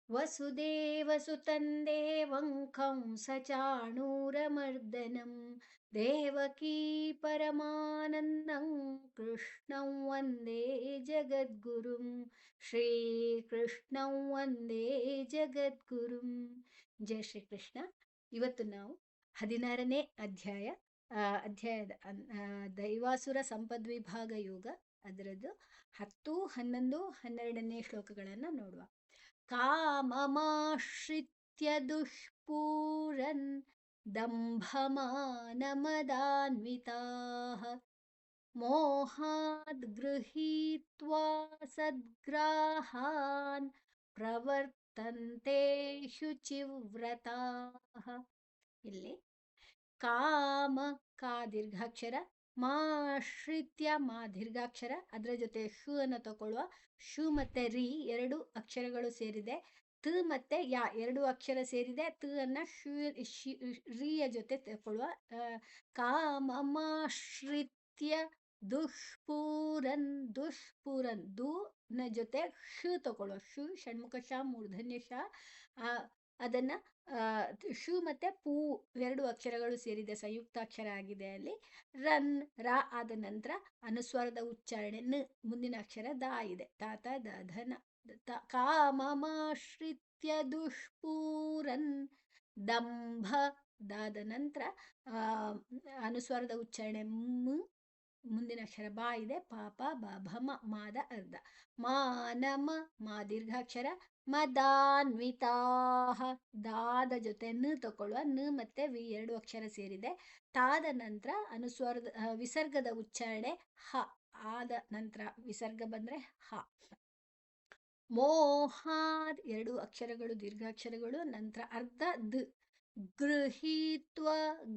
वसुदेवसुतं देवं कंसचाणूरमर्दनं देवकी परमानन्दं कृष्णं वन्दे जगद्गुरुं ಶ್ರೀಕೃಷ್ಣಂ ವಂದೇ ಜಗದ್ಗುರುಂ. ಜಯ ಶ್ರೀಕೃಷ್ಣ. ಇವತ್ತು ನಾವು 16ನೇ ಅಧ್ಯಾಯದ ದೈವಾಸುರ ಸಂಪದ್ವಿಭಾಗ ಯೋಗ ಅದರದ್ದು 10, 11, 12ನೇ ಶ್ಲೋಕಗಳನ್ನು ನೋಡುವ. काममाश्रित्य दुष्पूरन् दम्भमानमदान्विताः मोहाद् गृहीत्वा सद्ग्राहान् प्रवर्तन्ते शुचिव्रताः. ಇಲ್ಲಿ ಕಾಮ ಕಾ ದೀರ್ಘಾಕ್ಷರ, ಮಾಶ್ರಿತ್ಯ ಮಾ ದೀರ್ಘಾಕ್ಷರ, ಅದರ ಜೊತೆ ಶು ಅನ್ನು ತಗೊಳ್ಳುವ. ಶು ಮತ್ತೆ ರಿ ಎರಡು ಅಕ್ಷರಗಳು ಸೇರಿದೆ. ತ ಮತ್ತೆ ಯಾ ಎರಡು ಅಕ್ಷರ ಸೇರಿದೆ. ತ ಅನ್ನ ರಿಯ ಜೊತೆ ತಗೊಳ್ಳುವ. ಕಾಮಮಾಶ್ರಿತ್ಯ ದುಷ್ಪೂರನ್, ದುಷ್ಪೂರನ್ ದು ನ ಜೊತೆ ಶು ತಗೊಳ್ಳುವ. ಶು ಷಣ್ಮುಖ ಶ ಮೂರ್ಧನ್ಯ ಶ, ಅದನ್ನ ಶು ಮತ್ತೆ ಪೂ ಎರಡು ಅಕ್ಷರಗಳು ಸೇರಿದೆ, ಸಂಯುಕ್ತಾಕ್ಷರ ಆಗಿದೆ ಅಲ್ಲಿ. ರನ್ ರ ಆದ ನಂತರ ಅನುಸ್ವರದ ಉಚ್ಚಾರಣೆ ನ, ಮುಂದಿನ ಅಕ್ಷರ ದ ಇದೆ. ತಾತ ದ ಧನ ಕಾಮಮಾಶ್ರಿತ್ಯ ದುಷ್ಪೂರನ್ ದಂಭ ದಾದ ನಂತರ ಅನುಸ್ವರದ ಉಚ್ಚಾರಣೆ ಮ್, ಮುಂದಿನ ಅಕ್ಷರ ಬಾ ಇದೆ. ಪಾಪ ಬ ಭಮ ಮಾದ ಅರ್ಧ. ಮಾನಮ ಮಾ ದೀರ್ಘಾಕ್ಷರ. ಮದಾನ್ವಿತಾಹ ದಾದ ಜೊತೆ ನ ತಗೊಳ್ಳುವ. ನ ಮತ್ತೆ ವಿ ಎರಡು ಅಕ್ಷರ ಸೇರಿದೆ. ತಾದ ನಂತರ ಅನುಸ್ವರದ ವಿಸರ್ಗದ ಉಚ್ಚಾರಣೆ ಹ, ಆದ ನಂತರ ವಿಸರ್ಗ ಬಂದ್ರೆ ಹ. ಮೋಹಾದ್ ಎರಡು ಅಕ್ಷರಗಳು ದೀರ್ಘಾಕ್ಷರಗಳು, ನಂತರ ಅರ್ಧ ದ. ಗೃಹೀತ್ವ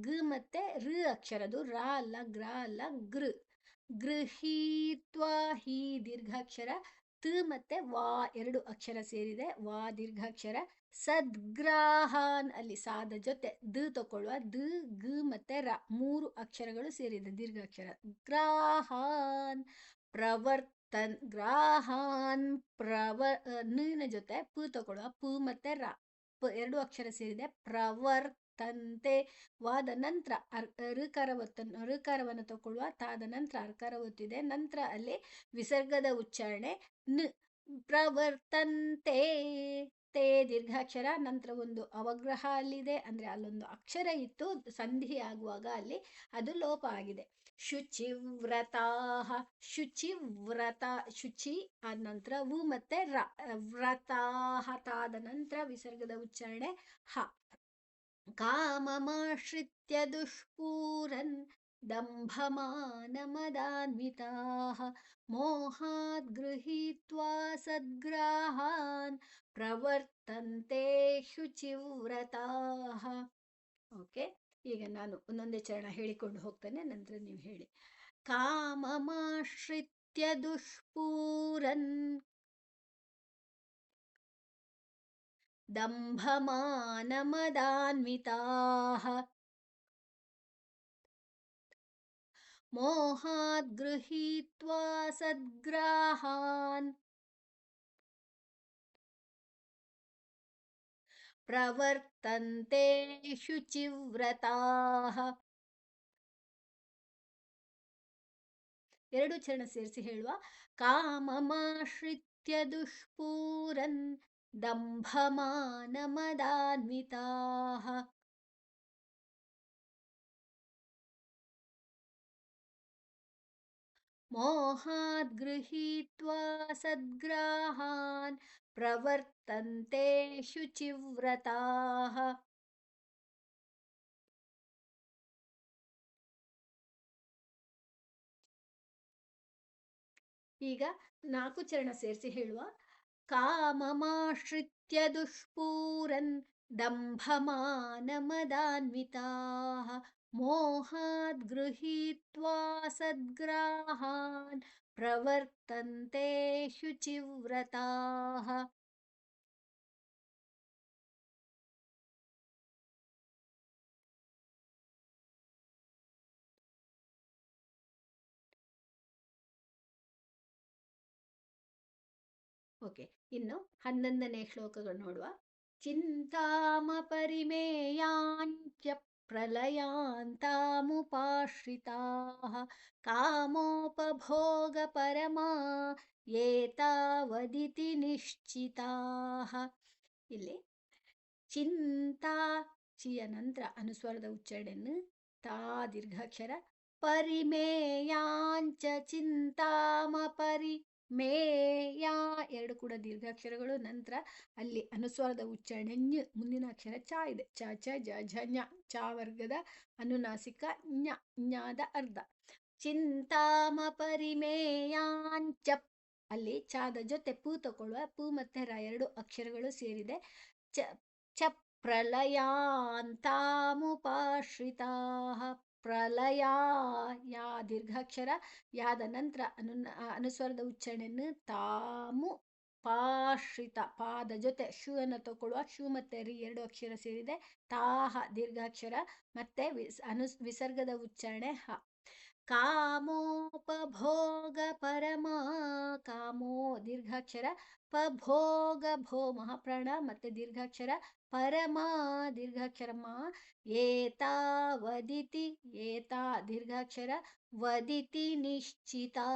ಗ ಮತ್ತೆ ರ ಅಕ್ಷರದು, ರ ಅಲ್ಲ ಗ್ರ ಅಲ್ಲ ಗೃ. ಗೃಹೀತ್ವ ಹಿ ದೀರ್ಘಾಕ್ಷರ. ತ ಮತ್ತೆ ವಾ ಎರಡು ಅಕ್ಷರ ಸೇರಿದೆ, ವಾ ದೀರ್ಘಾಕ್ಷರ. ಸದ್ಗ್ರಾಹಾನ್ ಅಲ್ಲಿ ಸಾದ ಜೊತೆ ದ ತಗೊಳ್ಳುವ. ದ ಗ ಮತ್ತೆ ರ ಮೂರು ಅಕ್ಷರಗಳು ಸೇರಿದೆ, ದೀರ್ಘಾಕ್ಷರ. ಗ್ರಾಹಾನ್ ಪ್ರವರ್ತನ್, ಗ್ರಾಹಾನ್ ನ ಜೊತೆ ಪ ತಗೊಳ್ಳುವ. ಪ ಮತ್ತೆ ರ ಎರಡು ಅಕ್ಷರ ಸೇರಿದೆ. ಪ್ರವರ್ತಂತೆ ವಾದ ನಂತರ ಋಕಾರವನ್ನು ತಗೊಳ್ಳುವ. ತಾದ ನಂತರ ಅರ್ಕಾರ ಒತ್ತಿದೆ. ನಂತರ ಅಲ್ಲಿ ವಿಸರ್ಗದ ಉಚ್ಚಾರಣೆ ನ. ಪ್ರವರ್ತಂತೆ ತೇ ದೀರ್ಘಾಕ್ಷರ. ನಂತರ ಒಂದು ಅವಗ್ರಹ ಅಲ್ಲಿದೆ, ಅಂದ್ರೆ ಅಲ್ಲೊಂದು ಅಕ್ಷರ ಇತ್ತು, ಸಂಧಿ ಆಗುವಾಗ ಅಲ್ಲಿ ಅದು ಲೋಪ ಆಗಿದೆ. ಶುಚಿವ್ರತಾಹ, ಶುಚಿವ್ರತ ಶುಚಿ ಆದ ನಂತರ ವು ಮತ್ತೆ ರ. ವ್ರತಾಹ ತಾದ ನಂತರ ವಿಸರ್ಗದ ಉಚ್ಚಾರಣೆ ಹ. ಕಾಮಮಾಶ್ರಿತ್ಯ ದುಷ್ಪೂರನ್ ದಂಭಮಾನಮದಾನ್ವಿತಾಃ ಮೋಹಾದ್ ಗೃಹೀತ್ವಾ ಸದ್ಗ್ರಾಹಾನ್ ಪ್ರವರ್ತಂತೆ ಶುಚಿವ್ರತಾಃ. ಓಕೆ, ಈಗ ನಾನು ಒಂದೊಂದೇ ಚರಣ ಹೇಳಿಕೊಂಡು ಹೋಗ್ತೇನೆ, ನಂತರ ನೀವು ಹೇಳಿ. ಕಾಮಮಾಶ್ರಿತ್ಯ ದುಷ್ಪೂರನ್ ದಂಭಮಾನಮದಾನ್ವಿತಾಃ ಮೋಹಾದ್ ಗೃಹೀತ್ವಾ ಸದ್ಗ್ರಾಹಾನ್ ಪ್ರವರ್ತಂತೆ ಶುಚಿವ್ರತಾಃ. ಎರಡು ಚರಣ ಸೇರಿಸಿ ಹೇಳುವ. ಕಾಮಮಾಶ್ರಿತ್ಯ ದುಷ್ಪೂರನ್ ದಂಭಮಾನಮದಾನ್ವಿತಾಃ ಮೋಹಾದ್ ಗೃಹೀತ್ವಾ ಸದ್ಗ್ರಾಹಾನ್ ಪ್ರವರ್ತಂತೆ ಶುಚಿವ್ರತಾಃ. ಈಗ 4 ಚರಣ ಸೇರಿಸಿ ಹೇಳುವ. ಕಾಮಮಾಶ್ರಿತ್ಯ ದುಷ್ಪೂರನ್ ದಂಭಮಾನಮದಾನ್ವಿತಾಃ ಮೋಹಾದ್ ಗೃಹೀತ್ವಾ ಸದ್ಗ್ರಾಹಾನ್ ಪ್ರವರ್ತಂತೆ ಶುಚಿವ್ರತಾಃ. ಓಕೆ, ಇನ್ನು 11ನೇ ಶ್ಲೋಕಗಳು ನೋಡುವ. ಚಿಂತಾಮ ಪರಿಮೇಯಾಂಚ ಪ್ರಲಯಾಂತಾಮುಪಾಶ್ರಿತಾ ಕಾಮೋಪಭೋಗ ಪರಮಾ ಏತಾವದಿತಿ ನಿಶ್ಚಿತಾ. ಇಲ್ಲಿ ಚಿಂತಾ, ಚಿಯ ನಂತರ ಅನುಸ್ವರದ ಉಚ್ಚಾರಣೆಯನ್ನು ತಾ ದೀರ್ಘಾಕ್ಷರ, ಪರಿಮೇಯಾಂಚ ಚಿಂತಾಮ ಪರಿ ಮೇಯಾ ಎರಡು ಕೂಡ ದೀರ್ಘಾಕ್ಷರಗಳು. ನಂತರ ಅಲ್ಲಿ ಅನುಸ್ವರದ ಉಚ್ಚಾರಣೆ ಞ, ಮುಂದಿನ ಅಕ್ಷರ ಚ ಇದೆ. ಚ ಚ ಜ ಝ ಞ, ಚ ವರ್ಗದ ಅನುನಾಸಿಕ ಞ, ಞದ ಅರ್ಧ. ಚಿಂತಾಮ ಪರಿಮೇಯಾಂಚ, ಅಲ್ಲಿ ಚಾದ ಜೊತೆ ಪೂ ತಗೊಳ್ಳುವ, ಪೂ ಮತ್ತೆ ರ ಎರಡು ಅಕ್ಷರಗಳು ಸೇರಿದೆ. ಚ ಚ ಪ್ರಲಯಾಂತಾಮುಪಾಶ್ರಿತಾ. ಪ್ರಲಯ, ಯಾ ದೀರ್ಘಾಕ್ಷರ, ಯಾದ ನಂತರ ಅನುಸ್ವರದ ಉಚ್ಚಾರಣೆಯನ್ನು ತಾಮು ಪಾಶ್ರಿತ, ಪಾದ ಜೊತೆ ಶೂ ಅನ್ನು ತಗೊಳ್ಳುವ, ಶೂ ಮತ್ತೆ ರಿ ಎರಡು ಅಕ್ಷರ ಸೇರಿದೆ. ತಾಹ ದೀರ್ಘಾಕ್ಷರ, ಮತ್ತೆ ವಿಸರ್ಗದ ಉಚ್ಚಾರಣೆ ಹ. ಕಾಮೋಪಭೋಗ ಪರಮಾ, ಕಾಮೋ ದೀರ್ಘಾಕ್ಷರ, ಪಭೋಗ ಭೋ ಮಹಾಪ್ರಾಣ ಮತ್ತೆ ದೀರ್ಘಾಕ್ಷರ, ಪರಮಾ ದೀರ್ಘಾಕ್ಷರ ಮಾ, ಏತಾವದಿತಿ ಏತಾ ದೀರ್ಘಾಕ್ಷರ, ವದಿತಿ ನಿಶ್ಚಿತಾ.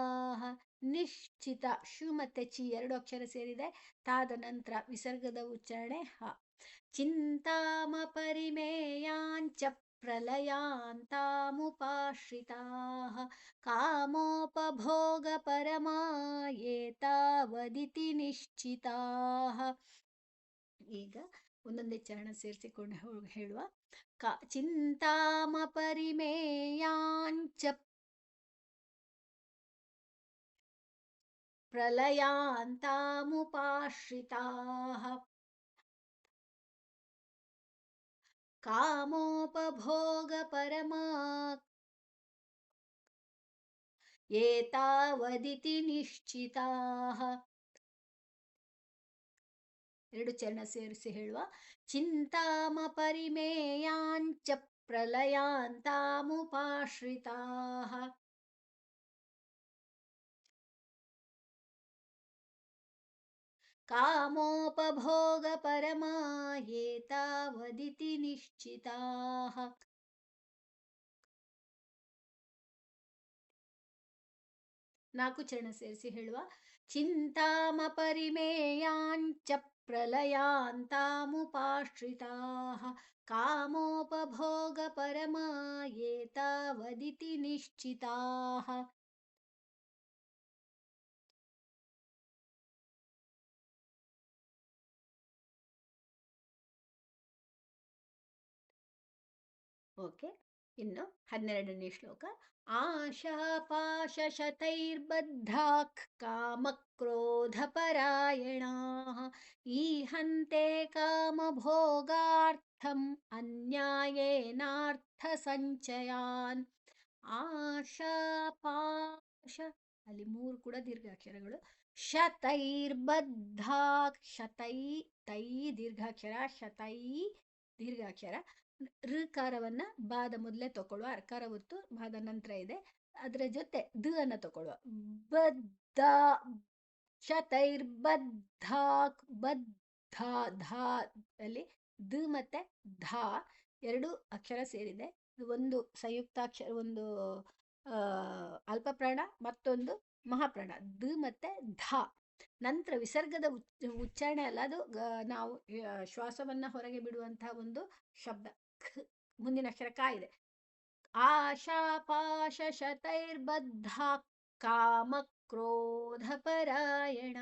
ನಿಶ್ಚಿತ, ಶು ಮತ್ತೆ ಚಿ ಎರಡು ಅಕ್ಷರ ಸೇರಿದೆ. ತಾದ ನಂತರ ವಿಸರ್ಗದ ಉಚ್ಚಾರಣೆ ಹ. ಚಿಂತಾಮ ಪರಿಮೇಯಾಂಚ ಪ್ರಲಯಾಂತಾಮುಪಾಶ್ರಿತಾ ಕಾಮೋಪಭೋಗ ಪರಮಾ ಏತಾವದಿತಿ ನಿಶ್ಚಿತಾ. ಈಗ ಒಂದೊಂದೇ ಚರಣ ಸೇರಿಸಿಕೊಂಡು ಹೇಳುವ. ಚಿಂತಾಮ ಪರಿಮೇಯಾಂಚ ಪ್ರಲಯಾಂತಾಮುಪಾಶ್ರಿತಾ ಕಾಮೋಪಭೋಗ ಪರಮಾ ಏತಾವದಿತಿ ನಿಶ್ಚಿತಾ. ಎರಡು ಚರಣ ಸೇರಿಸಿ ಹೇಳುವ. ಚಿಂತಾಮ ಪರಿಮೇಯಾಂಚ ಪ್ರಲಯಾಂತಾಮುಪಾಶ್ರಿತಾ ಕಾಮೋಪಭೋಗ ಪರಮಾ ಏತಾವದಿತಿ ನಿಶ್ಚಿತಾ. ನಾಲ್ಕು ಚರಣ ಸೇರಿಸಿ ಹೇಳುವ. ಚಿಂತಾಮ ಪರಿಮೇಯಾಂಚ ಪ್ರಲಯಾಂತಾಮುಪಾಶ್ರಿತಾ ಕಾಮೋಪಭೋಗ ಪರಮಾ ಏತಾವದಿತಿ ನಿಶ್ಚಿತಾ. ಓಕೆ, ಇನ್ನು 12ನೇ ಶ್ಲೋಕ. ಆಶಾಪಾಶಶತೈರ್ಬದ್ಧಾಃ ಕಾಮಕ್ರೋಧಪರಾಯಣಾಃ ಈಹಂತೆ ಕಾಮಭೋಗಾರ್ಥಂ ಅನ್ಯಾಯೇನಾರ್ಥಸಂಚಯಾನ್. ಆಶಾಪಾಶ, ಅಲ್ಲಿ ಮೂರು ಕೂಡ ದೀರ್ಘಾಕ್ಷರಗಳು. ಶತೈರ್ಬದ್ಧಾಃ, ಶತೈ ತೈ ದೀರ್ಘಾಕ್ಷರ, ಶತೈ ದೀರ್ಘಾಕ್ಷರ. ಋಕಾರವನ್ನ ಬಾದ ಮೊದಲೇ ತಗೊಳ್ಳುವ, ಅರ್ಕಾರ ಒತ್ತು ಬಾದ ನಂತರ ಇದೆ. ಅದರ ಜೊತೆ ದ ಅನ್ನ ತಗೊಳ್ಳುವ. ಬದ್ಧ, ಶತೈರ್ಬದ್ಧಾಕ್, ಬದ್ಧ ಧಾ ಅಲ್ಲಿ ದ ಮತ್ತೆ ಧಾ ಎರಡು ಅಕ್ಷರ ಸೇರಿದೆ. ಒಂದು ಸಂಯುಕ್ತಾಕ್ಷರ, ಒಂದು ಅಲ್ಪಪ್ರಾಣ, ಮತ್ತೊಂದು ಮಹಾಪ್ರಾಣ. ದ ಮತ್ತೆ ಧಾ ನಂತರ ವಿಸರ್ಗದ ಉಚ್ಚಾರಣೆ ಅಲ್ಲ, ಅದು ನಾವು ಶ್ವಾಸವನ್ನ ಹೊರಗೆ ಬಿಡುವಂತಹ ಒಂದು ಶಬ್ದ. ಮುಂದಿನ ಅಕ್ಷರ ಕ ಇದೆ. ಆಶಾಪಾಶ ಶತೈರ್ಬದ್ಧ ಕಾಮ ಕ್ರೋಧ ಪರಾಯಣ.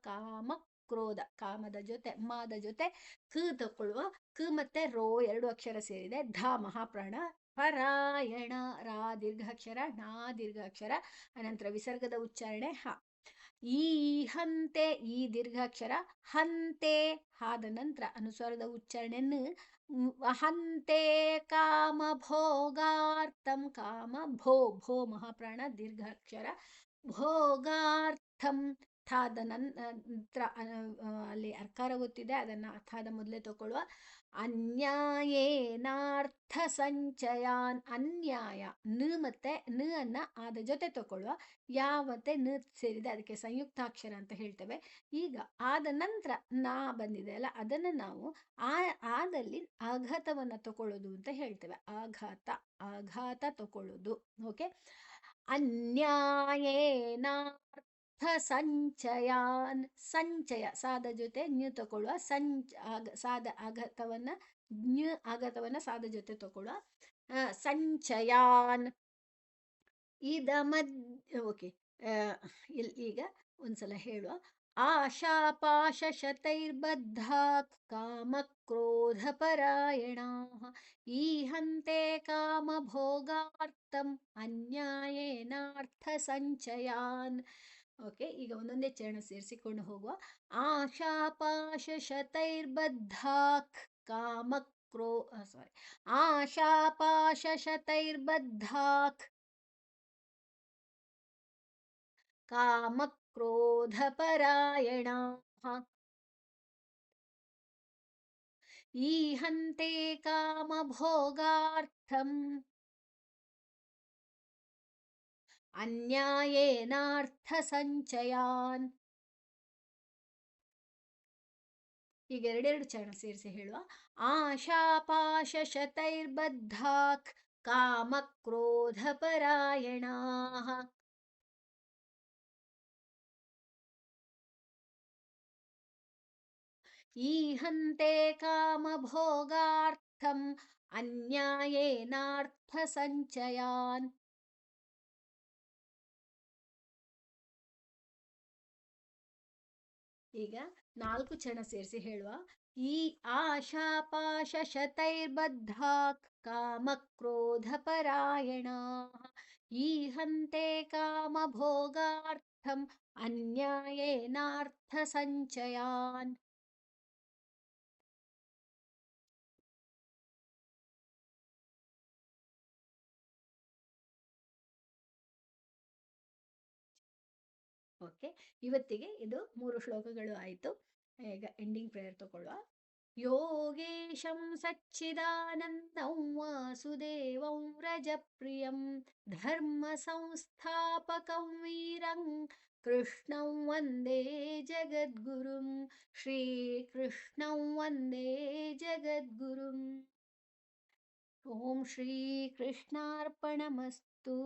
ಕಾಮ ಕ್ರೋಧ, ಕಾಮದ ಜೊತೆ ಮಾದ ಜೊತೆ ಕ ತಗೊಳ್ಳುವ, ಕ ಮತ್ತೆ ರೋ ಎರಡು ಅಕ್ಷರ ಸೇರಿದೆ. ಧ ಮಹಾಪ್ರಾಣ, ಪರಾಯಣ ರಾ ದೀರ್ಘಾಕ್ಷರ, ನಾ ದೀರ್ಘಾಕ್ಷರ, ಅನಂತರ ವಿಸರ್ಗದ ಉಚ್ಚಾರಣೆ ಹ. ಈ ಹಂತೆ ಈ ದೀರ್ಘಾಕ್ಷರ, ಹಂತೆ ಹಾದ ನಂತರ ಅನುಸ್ವರದ ಉಚ್ಚಾರಣೆಯನ್ನು ಹಂತೆ ಕಾಮ ಭೋಗಾರ್ಥಂ. ಕಾಮ ಭೋ ಭೋ ಮಹಾಪ್ರಾಣ ದೀರ್ಘಾಕ್ಷರ, ಭೋಗಾರ್ಥಂ ಅಥಾದ ನಂತರ ಅಲ್ಲಿ ಅರ್ಕಾರ ಗೊತ್ತಿದೆ, ಅದನ್ನು ಅಥಾದ ಮೊದಲೇ ತಗೊಳ್ಳುವ. ಅನ್ಯಾಯೇನಾರ್ಥ ಸಂಚಯಾನ್, ಅನ್ಯಾಯ ನ ಮತ್ತೆ ನ ಅನ್ನ ಆದ ಜೊತೆ ತಗೊಳ್ಳುವ. ಯಾವ ಮತ್ತೆ ನ ಸೇರಿದೆ, ಅದಕ್ಕೆ ಸಂಯುಕ್ತಾಕ್ಷರ ಅಂತ ಹೇಳ್ತೇವೆ. ಈಗ ಆದ ನಂತರ ನಾ ಬಂದಿದೆ ಅಲ್ಲ, ಅದನ್ನು ನಾವು ಆದಲ್ಲಿ ಆಘಾತವನ್ನು ತಗೊಳ್ಳೋದು ಅಂತ ಹೇಳ್ತೇವೆ. ಆಘಾತ, ಆಘಾತ ತಗೊಳ್ಳೋದು. ಓಕೆ. ಅನ್ಯಾಯೇನಾರ್ಥ ಸಂಚಯಾನ್, ಸಂಚಯ ಸಾದ ಜೊತೆ ನ್ಯೂ ತಗೊಳ್ಳುವ. ಸಾದ ಆಘಾತವನ್ನ ನ್ಯೂ ಆಘಾತವನ್ನ ಸಾದ ಜೊತೆ ತಗೊಳ್ಳುವ. ಸಂಚಯಾನ್ ಓಕೆ. ಈಗ ಒಂದ್ಸಲ ಹೇಳುವ. ಆಶಾಪಾಶಶತೈರ್ಬದ್ಧಾತ್ ಕಾಮಕ್ರೋಧಪರಾಯಣಾಃ ಈಹಂತೆ ಕಾಮಭೋಗಾರ್ಥಂ ಅನ್ಯಾಯೇನಾರ್ಥ ಸಂಚಯಾನ್. ಓಕೆ, ಈಗ ಒಂದೊಂದೇ ಚರಣ ಸೇರಿಸಿಕೊಂಡು ಹೋಗುವ. ಆಶಾಪಾಶಶತೈರ್ಬದ್ಧಾಕ್ ಸಾರಿ, ಆಶಾಪಾಶಶತೈರ್ಬದ್ಧಾಕ್ ಕಾಮಕ್ರೋಧಪರಾಯಣಾಃ ಈಹಂತೆ ಕಾಮಭೋಗಾರ್ಥಂ ಅನ್ಯಾಯೇನಾರ್ಥ ಸಂಚಯಾನ್. ಈಗ ಎರಡೆರಡು ಚರಣ ಸೇರಿಸಿ ಹೇಳುವ. ಆಶಾಪಾಶಶತೈರ್ಬದ್ಧಾಕ್ ಕಾಮಕ್ರೋಧಪರಾಯಣಾಃ ಈಹಂತೆ ಕಾಮಭೋಗಾರ್ಥಂ ಅನ್ಯಾಯೇನಾರ್ಥ ಸಂಚಯಾನ್. ಈಗ ನಾಲ್ಕು ಚರಣ ಸೇರಿಸಿ ಹೇಳುವ. ಈ ಆಶಾಪಾಶಶತೈರ್ಬದ್ಧಾಕ್ ಕಾಮಕ್ರೋಧಪರಾಯಣಾಃ ಈಹಂತೆ ಕಾಮಭೋಗಾರ್ಥಂ ಅನ್ಯಾಯೇನಾರ್ಥ ಸಂಚಯಾನ್. ಓಕೆ, ಇವತ್ತಿಗೆ ಇದು 3 ಶ್ಲೋಕಗಳು ಆಯಿತು. ಈಗ ಎಂಡಿಂಗ್ ಪ್ರೇಯರ್ ತಗೊಳ್ಳುವ. ಯೋಗೇಶಂ ಸಚ್ಚಿದಾನಂದಂ ವಾಸುದೇವಂ ವ್ರಜಪ್ರಿಯಂ ಧರ್ಮ ಸಂಸ್ಥಾಪಕಂ ವೀರಂ ಕೃಷ್ಣಂ ವಂದೇ ಜಗದ್ಗುರುಂ ಶ್ರೀಕೃಷ್ಣಂ ವಂದೇ ಜಗದ್ಗುರುಂ. ಓಂ ಶ್ರೀ ಕೃಷ್ಣಾರ್ಪಣಮಸ್ತು.